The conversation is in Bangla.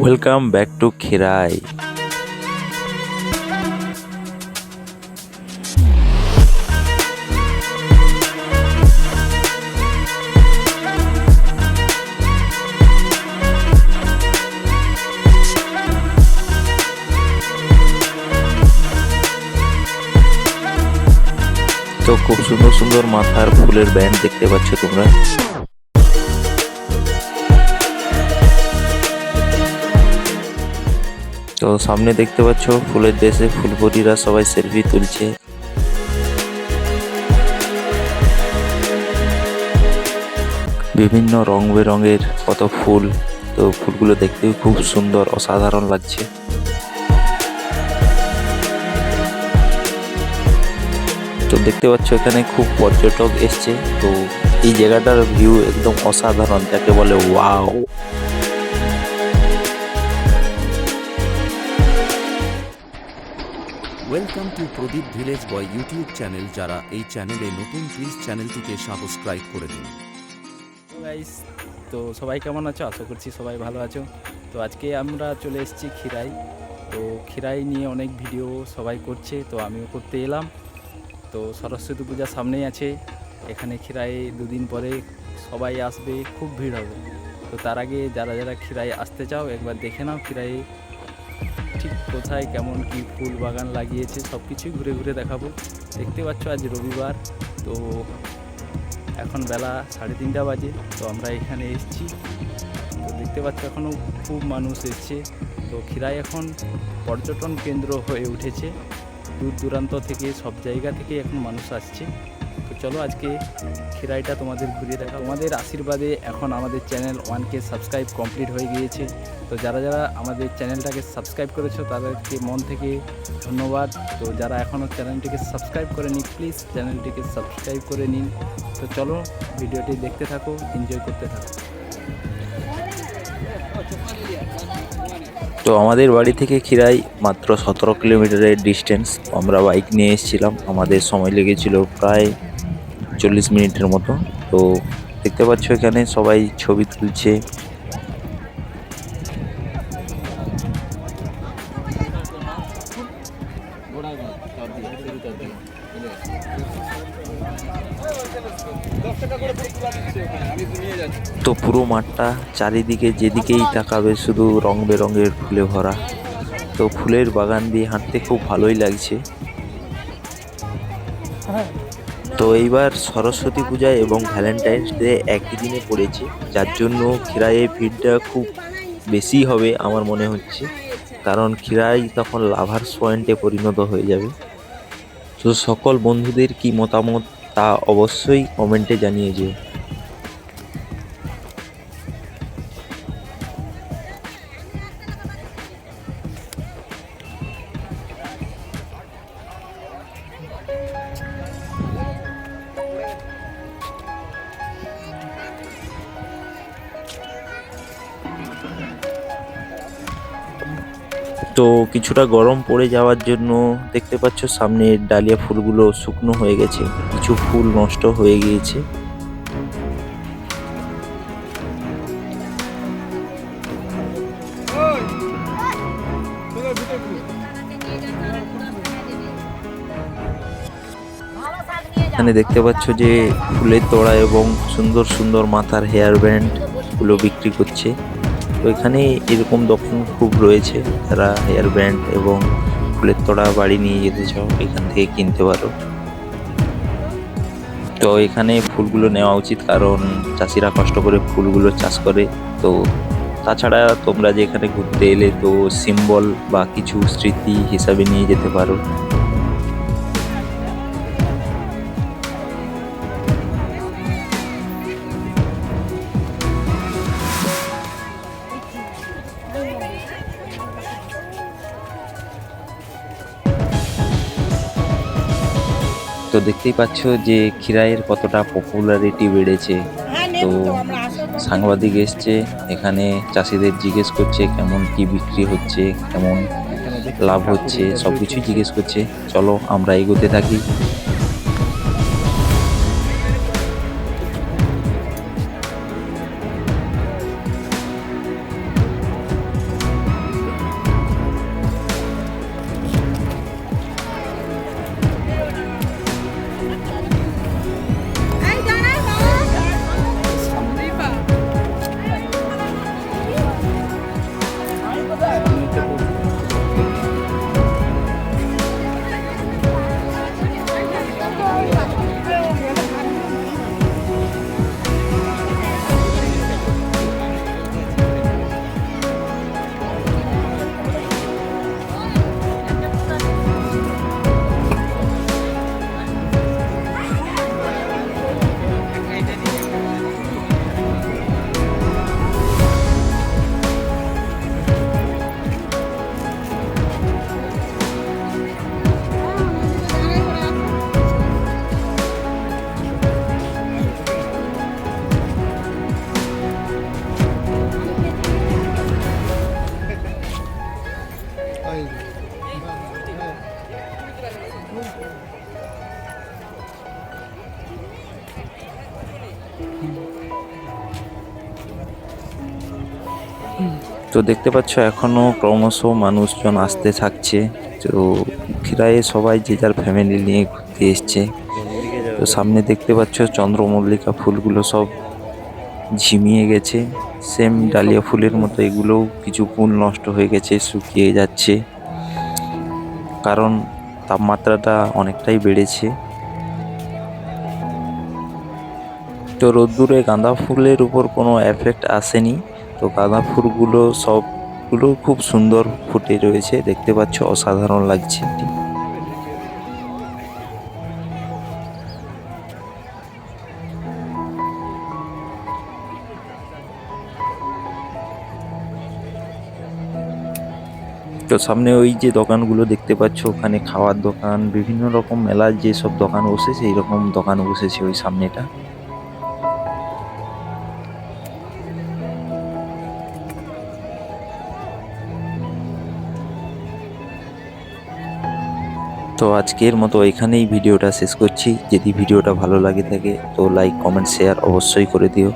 Welcome back to Khirai. তো খুব সুন্দর সুন্দর মাথার ফুলের ব্যান্ড দেখতে পাচ্ছ তোমরা। তো সামনে দেখতে পাচ্ছ ফুলের দেশে ফুলপরিরা সবাই সেলফি তুলছে। বিভিন্ন রং বেরঙের কত ফুল, তো ফুলগুলো দেখতেও খুব সুন্দর, অসাধারণ লাগছে। তো দেখতে পাচ্ছ এখানে খুব পর্যটক এসছে। তো এই জায়গাটার ভিউ একদম অসাধারণ, যাকে বলে wow. Welcome to Pradeep village boy YouTube channel. যারা এই চ্যানেলে নতুন, প্লিজ চ্যানেলটিকে সাবস্ক্রাইব করে দিন। গাইস, তো সবাই কেমন আছো? আশা করছি সবাই ভালো আছো। তো আজকে আমরা চলে এসেছি খিরাই। তো খিরাই নিয়ে অনেক ভিডিও সবাই করছে, তো আমিও করতে এলাম। তো সরস্বতী পূজা সামনেই আছে, এখানে খিরাই দুদিন পরে সবাই আসবে, খুব ভিড় হবে। তো তার আগে যারা যারা খিরাই আসতে চাও একবার দেখে নাও খিরাই ঠিক কোথায় কেমন কি ফুল বাগান লাগিয়েছে, সব কিছুই ঘুরে ঘুরে দেখাবো। দেখতে পাচ্ছ আজ রবিবার, তো এখন বেলা 3:30 বাজে। তো আমরা এখানে এসেছি, তো দেখতে পাচ্ছ এখনও খুব মানুষ এসছে। তো খিরাই এখন পর্যটন কেন্দ্র হয়ে উঠেছে, দূর দূরান্ত থেকে সব জায়গা থেকে এখন মানুষ আসছে। তো চলো আজকে খিরাইটা তোমাদের ঘুরিয়ে দেখা। তোমাদের আশীর্বাদে এখন আমাদের চ্যানেল 1K সাবস্ক্রাইব কমপ্লিট হয়ে গিয়েছে। তো যারা যারা আমাদের চ্যানেলটাকে সাবস্ক্রাইব করেছো তাদেরকে মন থেকে ধন্যবাদ। তো যারা এখনও চ্যানেলটিকে সাবস্ক্রাইব করেনি, প্লিজ চ্যানেলটিকে সাবস্ক্রাইব করে নিন। তো চলো ভিডিওটি দেখতে থাকো, এনজয় করতে থাকো। তো আমাদের বাড়ি থেকে খিরাই মাত্র 17 কিলোমিটারের ডিস্টেন্স। আমরা বাইক নিয়ে এসেছিলাম, আমাদের সময় লেগেছিল প্রায় 40 মিনিটের মতো। তো দেখতে পাচ্ছ এখানে সবাই ছবি তুলছে। তো পুরো মাঠটা চারিদিকে যেদিকেই তাকাবে শুধু রং বেরঙের ফুলে ভরা। তো ফুলের বাগান দিয়ে হাঁটতে খুব ভালোই লাগছে। তো এইবার সরস্বতী পূজা এবং ভ্যালেন্টাইন্স ডে একই দিনে পড়েছে, যার জন্য খিরাইয়ের ভিড়টা খুব বেশি হবে আমার মনে হচ্ছে, কারণ খিরাই তখন লাভার্স পয়েন্টে পরিণত হয়ে যাবে। তো সকল বন্ধুদের কি মতামত তা অবশ্যই কমেন্টে জানিয়ে যেও। তো কিছুটা গরম পড়ে যাওয়ার জন্য দেখতে পাচ্ছ সামনে ডালিয়া ফুলগুলো শুকনো হয়ে গেছে, কিছু ফুল নষ্ট হয়ে গিয়েছে। এখানে দেখতে পাচ্ছ যে ফুলের তোড়া এবং সুন্দর সুন্দর মাথার হেয়ার ব্যান্ড গুলো বিক্রি করছে। তো এখানে এরকম দোকান খুব রয়েছে, যারা হেয়ার ব্যান্ড এবং ফুলের তোড়া বাড়ি নিয়ে যেতে চাও এখান থেকে কিনতে পারো। তো এখানে ফুলগুলো নেওয়া উচিত, কারণ চাষিরা কষ্ট করে ফুলগুলো চাষ করে। তো তাছাড়া তোমরা যে এখানে ঘুরতে এলে, তো সিম্বল বা কিছু স্মৃতি হিসাবে নিয়ে যেতে পারো। তো দেখতেই পাচ্ছ যে খিরাইয়ের কতটা পপুলারিটি বেড়েছে। তো সাংবাদিক এসছে এখানে, চাষিদের জিজ্ঞেস করছে কেমন কি বিক্রি হচ্ছে, কেমন লাভ হচ্ছে, সবকিছুই জিজ্ঞেস করছে। চলো আমরা এগোতে থাকি। তো দেখতে পাচ্ছ এখনো ক্রমশ মানুষজন আসতে থাকছে। তো খিরায়ে সবাই যে যার ফ্যামিলি নিয়ে ঘুরতে এসছে। তো সামনে দেখতে পাচ্ছ চন্দ্রমল্লিকা ফুলগুলো সব ঝিমিয়ে গেছে, সেম ডালিয়া ফুলের মতো এগুলোও কিছু ফুল নষ্ট হয়ে গেছে, শুকিয়ে যাচ্ছে, কারণ তাপমাত্রাটা অনেকটাই বেড়েছে। তো রোদ্দুরে গাঁদা ফুলের উপর কোনো এফেক্ট আসেনি। তো গাঁদা ফুলগুলো সবগুলো খুব সুন্দর ফুটে রয়েছে, দেখতে পাচ্ছ অসাধারণ লাগছে। তো সামনে ওই যে দোকানগুলো দেখতে পাচ্ছ, ওখানে খাওয়ার দোকান, বিভিন্ন রকম মেলার যেসব দোকান বসে সেই রকম দোকান বসেছে ওই সামনেটা। তো আজকের মতো এখানেই ভিডিওটা শেষ করছি। যদি ভিডিওটা ভালো লাগে থাকে তো লাইক, কমেন্ট, শেয়ার অবশ্যই করে দিও।